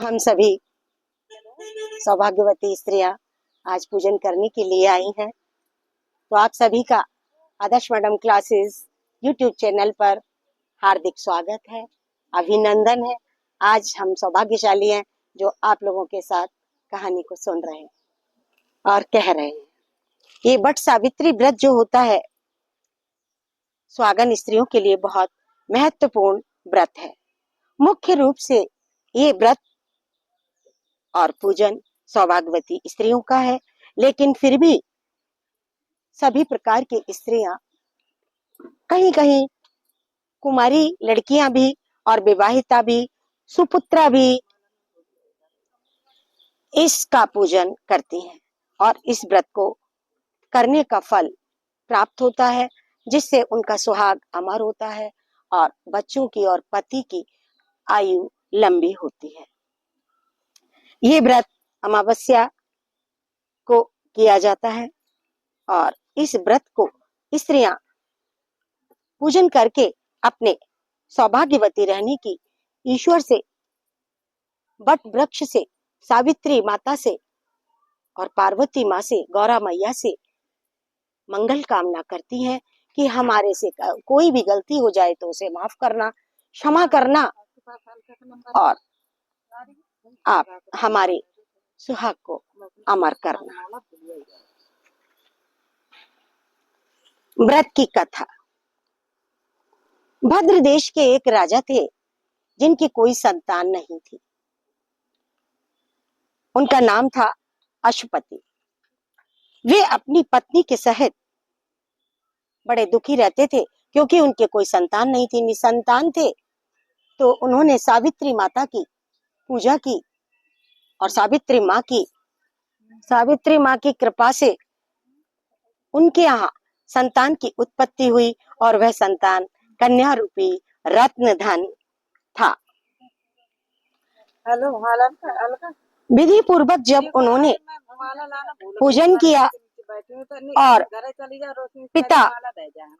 हम सभी सौभाग्यवती स्त्रियां आज पूजन करने के लिए आई हैं। तो आप सभी का आदर्श मैडम क्लासेस यूट्यूब चैनल पर हार्दिक स्वागत है, अभिनंदन है। आज हम सौभाग्यशाली हैं जो आप लोगों के साथ कहानी को सुन रहे हैं और कह रहे हैं। ये वट सावित्री व्रत जो होता है सुहागन स्त्रियों के लिए बहुत महत्वपूर्ण व्रत है। मुख्य रूप से ये व्रत और पूजन सौभाग्यवती स्त्रियों का है, लेकिन फिर भी सभी प्रकार की स्त्रियां, कहीं कहीं कुमारी लड़कियां भी और विवाहिता भी, सुपुत्रा भी इसका पूजन करती हैं और इस व्रत को करने का फल प्राप्त होता है, जिससे उनका सुहाग अमर होता है और बच्चों की और पति की आयु लंबी होती है। ये व्रत अमावस्या को किया जाता है और इस व्रत को स्त्रियां पूजन करके अपने सौभाग्यवती रहने की ईश्वर से, वट वृक्ष से, सावित्री माता से और पार्वती माँ से, गौरा मैया से मंगल कामना करती हैं कि हमारे से कोई भी गलती हो जाए तो उसे माफ करना, क्षमा करना और आप हमारे सुहाग को अमर करना। व्रत की कथा। भद्र देश के एक राजा थे जिनकी कोई संतान नहीं थी। उनका नाम था अश्वपति। वे अपनी पत्नी के सहित बड़े दुखी रहते थे क्योंकि उनके कोई संतान नहीं थी, निसंतान थे। तो उन्होंने सावित्री माता की पूजा की और सावित्री माँ की कृपा से उनके यहाँ संतान की उत्पत्ति हुई और वह संतान कन्या रूपी रत्न धन था। विधि पूर्वक जब उन्होंने पूजन किया और पिता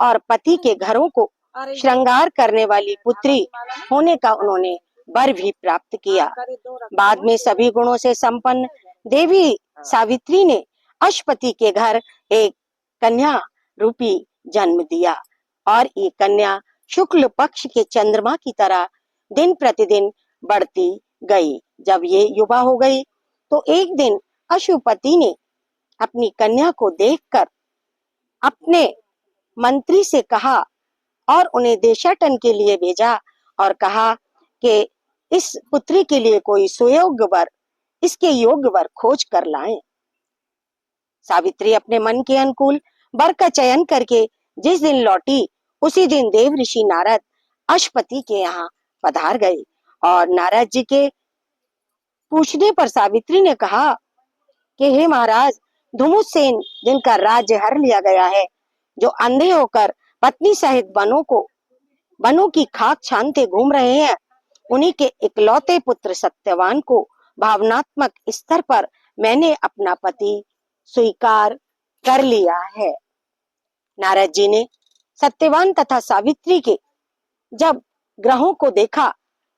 और पति के घरों को श्रृंगार करने वाली पुत्री होने का उन्होंने वर भी प्राप्त किया। बाद में सभी गुणों से संपन्न देवी सावित्री ने अश्वपति के घर एक कन्या रूपी जन्म दिया और ये कन्या शुक्ल पक्ष के चंद्रमा की तरह दिन प्रतिदिन बढ़ती गई। जब ये युवा हो गई तो एक दिन अश्वपति ने अपनी कन्या को देखकर अपने मंत्री से कहा और उन्हें देशाटन के लिए भेजा और कहा कि इस पुत्री के लिए कोई सुयोग्य वर, इसके योग्य वर खोज कर लाएं। सावित्री अपने मन के अनुकूल वर का चयन करके जिस दिन लौटी उसी दिन देव ऋषि नारद अश्वपति के यहाँ पधार गए और नारद जी के पूछने पर सावित्री ने कहा कि हे महाराज, धुमुसेन जिनका राज्य हर लिया गया है, जो अंधे होकर पत्नी सहित वनों की खाक छानते घूम रहे हैं, उन्हीं के इकलौते पुत्र सत्यवान को भावनात्मक स्तर पर मैंने अपना पति स्वीकार कर लिया है। नारद जी ने सत्यवान तथा सावित्री के जब ग्रहों को देखा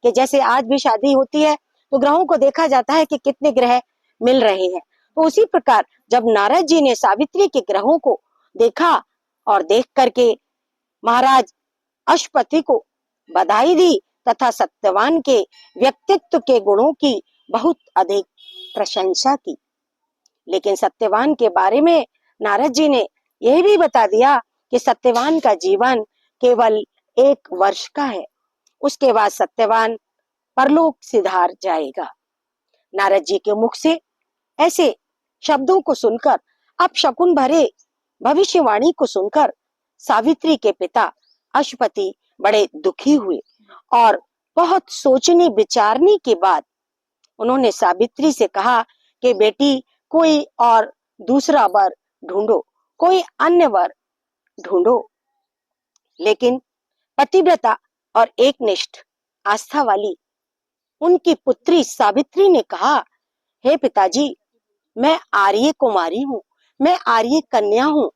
कि जैसे आज भी शादी होती है तो ग्रहों को देखा जाता है कि कितने ग्रह मिल रहे हैं, तो उसी प्रकार जब नारद जी ने सावित्री के ग्रहों को देखा और देख करके महाराज अश्वपति को बधाई दी तथा सत्यवान के व्यक्तित्व के गुणों की बहुत अधिक प्रशंसा की। लेकिन सत्यवान के बारे में नारद जी ने यह भी बता दिया कि सत्यवान का जीवन केवल 1 वर्ष का है, उसके बाद सत्यवान परलोक सिधार जाएगा। नारद जी के मुख से ऐसे शब्दों को सुनकर, अपशकुन भरे भविष्यवाणी को सुनकर सावित्री के पिता अश्वपति बड़े दुखी हुए और बहुत सोचने विचारने के बाद उन्होंने सावित्री से कहा कि बेटी, कोई और दूसरा वर ढूंढो, कोई अन्य वर ढूंढो। लेकिन पतिव्रता और एकनिष्ठ आस्था वाली उनकी पुत्री सावित्री ने कहा, हे पिताजी, मैं आर्य कुमारी हूँ, मैं आर्य कन्या हूँ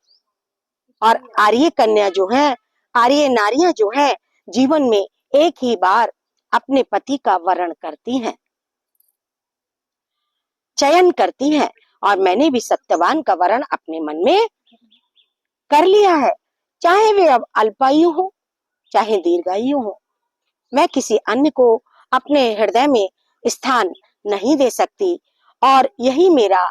और आर्य कन्या जो है, आर्य नारियां जो है, जीवन में एक ही बार अपने पति का वरण करती हैं। चयन करती हैं और मैंने भी सत्यवान का वरण अपने मन में कर लिया है। चाहे वे अब अल्पायु हो चाहे दीर्घायु हो, मैं किसी अन्य को अपने हृदय में स्थान नहीं दे सकती और यही मेरा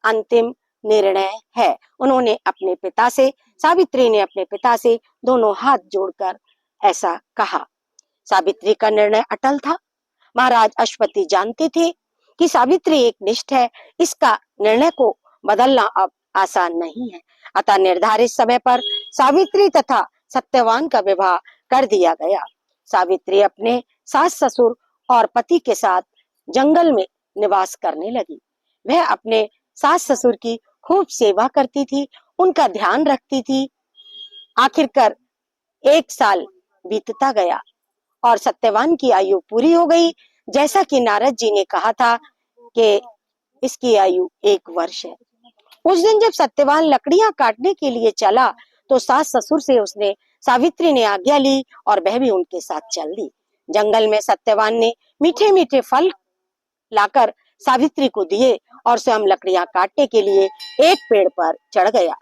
अंतिम निर्णय है। उन्होंने अपने पिता से, सावित्री ने अपने पिता से दोनों हाथ जोड़कर ऐसा कहा। सावित्री का निर्णय अटल था। महाराज अश्वपति जानते थे कि सावित्री एक निष्ठ है, इसका निर्णय को बदलना अब आसान नहीं है। अतः निर्धारित समय पर सावित्री तथा सत्यवान का विवाह कर दिया गया। सावित्री अपने सास ससुर और पति के साथ जंगल में निवास करने लगी। वह अपने सास ससुर की खूब सेवा करती थी, उनका ध्यान रखती थी। आखिरकार 1 साल बीतता गया और सत्यवान की आयु पूरी हो गई। जैसा कि नारद जी ने कहा था कि इसकी आयु 1 वर्ष है। उस दिन जब सत्यवान लकड़ियां काटने के लिए चला तो सास ससुर से उसने सावित्री ने आज्ञा ली और वह भी उनके साथ चल दी। जंगल में सत्यवान ने मीठे मीठे फल लाकर सावित्री को दिए और स्वयं लकड़ियां काटने के लिए एक पेड़ पर चढ़ गया।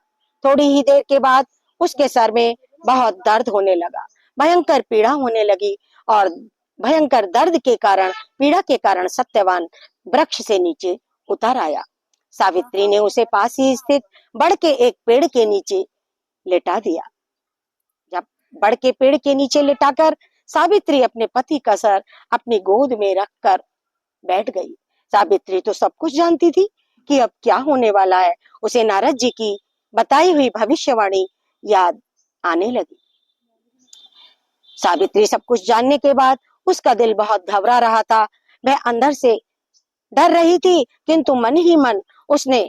थोड़ी ही देर के बाद उसके सर में बहुत दर्द होने लगा, भयंकर पीड़ा होने लगी और भयंकर दर्द के कारण, पीड़ा के कारण सत्यवान वृक्ष से नीचे उतर आया। सावित्री ने उसे पास ही स्थित बड़ के एक पेड़ के नीचे लेटा दिया। जब बड़ के पेड़ के नीचे लेटाकर सावित्री अपने पति का सर अपनी गोद में रखकर बैठ गई। सावित्री तो सब कुछ जानती थी कि अब क्या होने वाला है। उसे नारद जी की बताई हुई भविष्यवाणी याद आने लगी। सावित्री सब कुछ जानने के बाद उसका दिल बहुत घबरा रहा था। वह अंदर से डर रही थी, किंतु मन ही मन उसने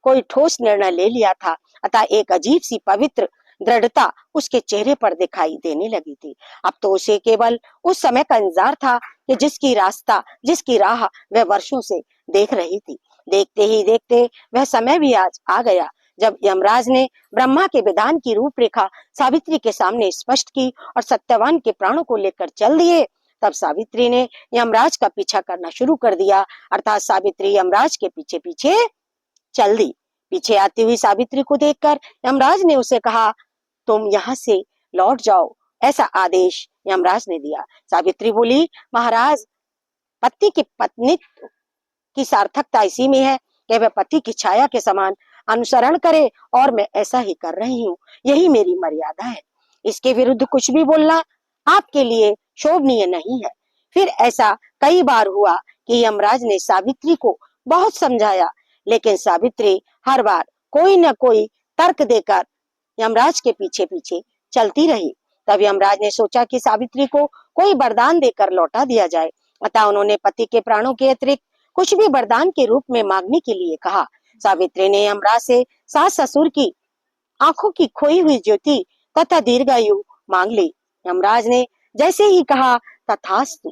कोई ठोस निर्णय ले लिया था। अतः एक अजीब सी पवित्र दृढ़ता उसके चेहरे पर दिखाई देने लगी थी। अब तो उसे केवल उस समय का इंतजार था कि जिसकी राह वह वर्षों से देख रही थी। देखते ही देखते वह समय भी आज आ गया जब यमराज ने ब्रह्मा के विधान की रूपरेखा सावित्री के सामने स्पष्ट की और सत्यवान के प्राणों को लेकर चल दिए। तब सावित्री ने यमराज का पीछा करना शुरू कर दिया, अर्थात सावित्री यमराज के पीछे पीछे चल दी। पीछे आती हुई सावित्री को देखकर यमराज ने उसे कहा, तुम यहाँ से लौट जाओ, ऐसा आदेश यमराज ने दिया। सावित्री बोली, महाराज, पति की पत्नी की सार्थकता इसी में है कि वह पति की छाया के समान अनुसरण करे और मैं ऐसा ही कर रही हूँ। यही मेरी मर्यादा है। इसके विरुद्ध कुछ भी बोलना आपके लिए शोभनीय नहीं है। फिर ऐसा कई बार हुआ कि यमराज ने सावित्री को बहुत समझाया, लेकिन सावित्री हर बार कोई न कोई तर्क देकर यमराज के पीछे पीछे चलती रही। तब यमराज ने सोचा कि सावित्री को कोई वरदान देकर लौटा दिया जाए। अतः उन्होंने पति के प्राणों के अतिरिक्त कुछ भी वरदान के रूप में मांगने के लिए कहा। सावित्री ने यमराज से सास ससुर की आंखों की खोई हुई ज्योति तथा दीर्घायु मांग ली। यमराज ने जैसे ही कहा, तथास्तु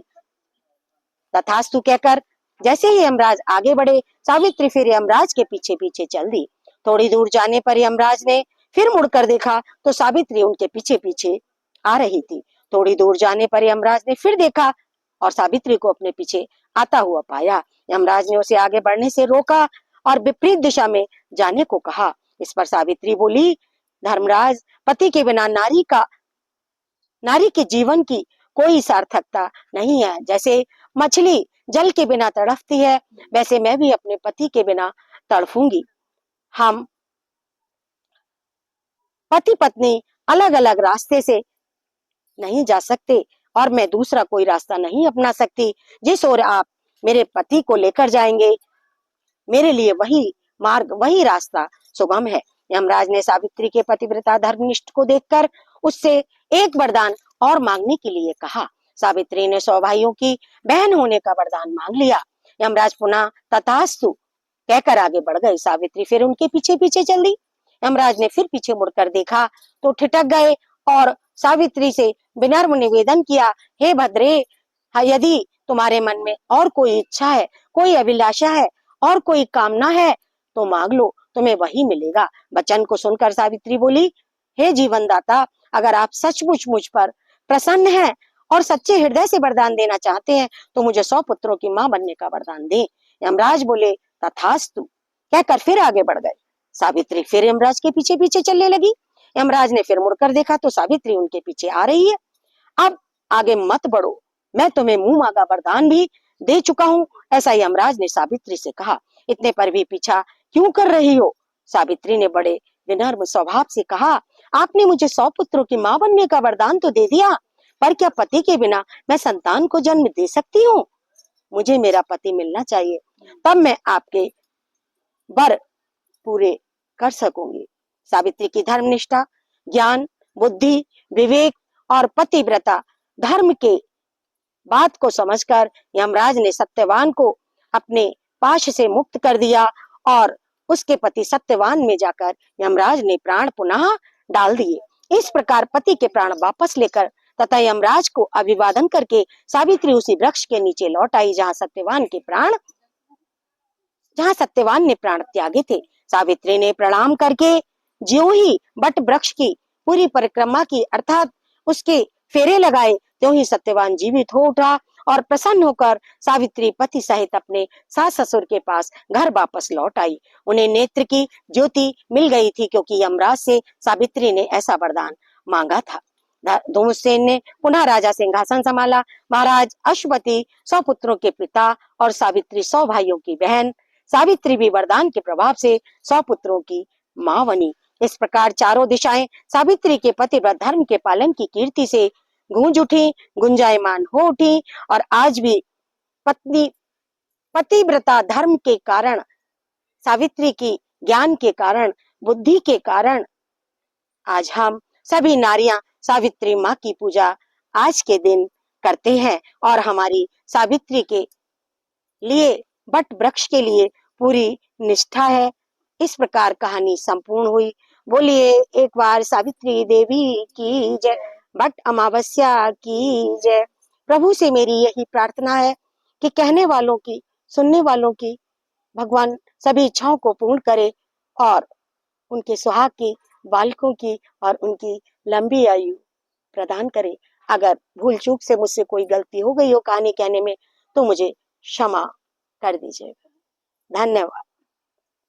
तथास्तु कहकर जैसे ही यमराज आगे बढ़े, सावित्री फिर यमराज के पीछे पीछे चल दी। थोड़ी दूर जाने पर यमराज ने फिर मुड़कर देखा तो सावित्री उनके पीछे पीछे आ रही थी। थोड़ी दूर जाने पर यमराज ने फिर देखा और सावित्री को अपने पीछे आता हुआ पाया। यमराज ने उसे आगे बढ़ने से रोका और विपरीत दिशा में जाने को कहा। इस पर सावित्री बोली, धर्मराज, पति के बिना नारी के जीवन की कोई सार्थकता नहीं है। जैसे मछली जल के बिना तड़पती है, वैसे मैं भी अपने पति के बिना तड़पूंगी। हम पति पत्नी अलग अलग रास्ते से नहीं जा सकते और मैं दूसरा कोई रास्ता नहीं अपना सकती। जिस ओर आप मेरे पति को लेकर जाएंगे, मेरे लिए वही मार्ग, वही रास्ता सुगम है। यमराज ने सावित्री के पतिव्रता धर्मनिष्ठ को देखकर उससे एक वरदान और मांगने के लिए कहा। सावित्री ने 100 भाइयों की बहन होने का वरदान मांग लिया। यमराज पुनः तथास्तु कहकर आगे बढ़ गए। सावित्री फिर उनके पीछे पीछे चल दी। यमराज ने फिर पीछे मुड़कर देखा तो ठिठक गए और सावित्री से विनम्र निवेदन किया, हे भद्रे, यदि तुम्हारे मन में और कोई इच्छा है, कोई अभिलाषा है और कोई कामना है तो मांग लो, तुम्हें वही मिलेगा। वचन को सुनकर सावित्री बोली, हे जीवन दाता, अगर आप सचमुच मुझ पर प्रसन्न हैं और सच्चे हृदय से वरदान देना चाहते हैं तो मुझे 100 पुत्रों की मां बनने का वरदान दें। यमराज बोले, तथास्तु कहकर फिर आगे बढ़ गए। सावित्री फिर यमराज के पीछे पीछे चलने लगी। यमराज ने फिर मुड़कर देखा तो सावित्री उनके पीछे आ रही है। अब आगे मत बढ़ो, मैं तुम्हें मुंह मांगा वरदान भी दे चुका हूँ, ऐसा यमराज ने सावित्री से कहा। इतने पर भी पीछा क्यों कर रही हो? सावित्री ने बड़े विनम्र स्वभाव से कहा, आपने मुझे 100 पुत्रों की मां बनने का वरदान तो दे दिया, पर क्या पति के बिना मैं संतान को जन्म दे सकती हूँ? मुझे मेरा पति मिलना चाहिए, तब मैं आपके वर पूरे कर सकूंगी। सावित्री की धर्मनिष्ठा, ज्ञान, बुद्धि, विवेक और पतिव्रता धर्म के बात को समझकर यमराज ने सत्यवान को अपने पाश से मुक्त कर दिया और उसके पति सत्यवान में जाकर यमराज ने प्राण पुनः डाल दिए। इस प्रकार पति के प्राण वापस लेकर तथा यमराज को अभिवादन करके सावित्री उसी वृक्ष के नीचे लौट आई जहाँ सत्यवान ने प्राण त्यागे थे। सावित्री ने प्रणाम करके ज्यों ही बट वृक्ष की पूरी परिक्रमा की अर्थात उसके फेरे लगाए, त्यों ही सत्यवान जीवित हो उठा और प्रसन्न होकर सावित्री पति सहित अपने सास ससुर के पास घर वापस लौट आई। उन्हें नेत्र की ज्योति मिल गई थी, क्योंकि यमराज से सावित्री ने ऐसा वरदान मांगा था। धूमसेन ने पुनः राजा सिंहासन संभाला। महाराज अश्वपति 100 पुत्रों के पिता और सावित्री 100 भाइयों की बहन। सावित्री भी वरदान के प्रभाव से 100 पुत्रों की मां बनी। इस प्रकार चारों दिशाएं सावित्री के पतिव्रत धर्म के पालन की कीर्ति से गूंज उठी, गुंजायमान हो उठी और आज भी पतिव्रता धर्म के कारण, सावित्री की ज्ञान के कारण, बुद्धि के कारण आज हम सभी नारियां सावित्री माँ की पूजा आज के दिन करते हैं और हमारी सावित्री के लिए, बट वृक्ष के लिए पूरी निष्ठा है। इस प्रकार कहानी संपूर्ण हुई। बोलिए एक बार सावित्री देवी की जय, बट अमावस्या की जय। प्रभु से मेरी यही प्रार्थना है कि कहने वालों की, सुनने वालों की भगवान सभी इच्छाओं को पूर्ण करे और उनके सुहाग की, बालकों की और उनकी लंबी आयु प्रदान करे। अगर भूल चूक से मुझसे कोई गलती हो गई हो कहानी कहने में तो मुझे क्षमा कर दीजिएगा। धन्यवाद।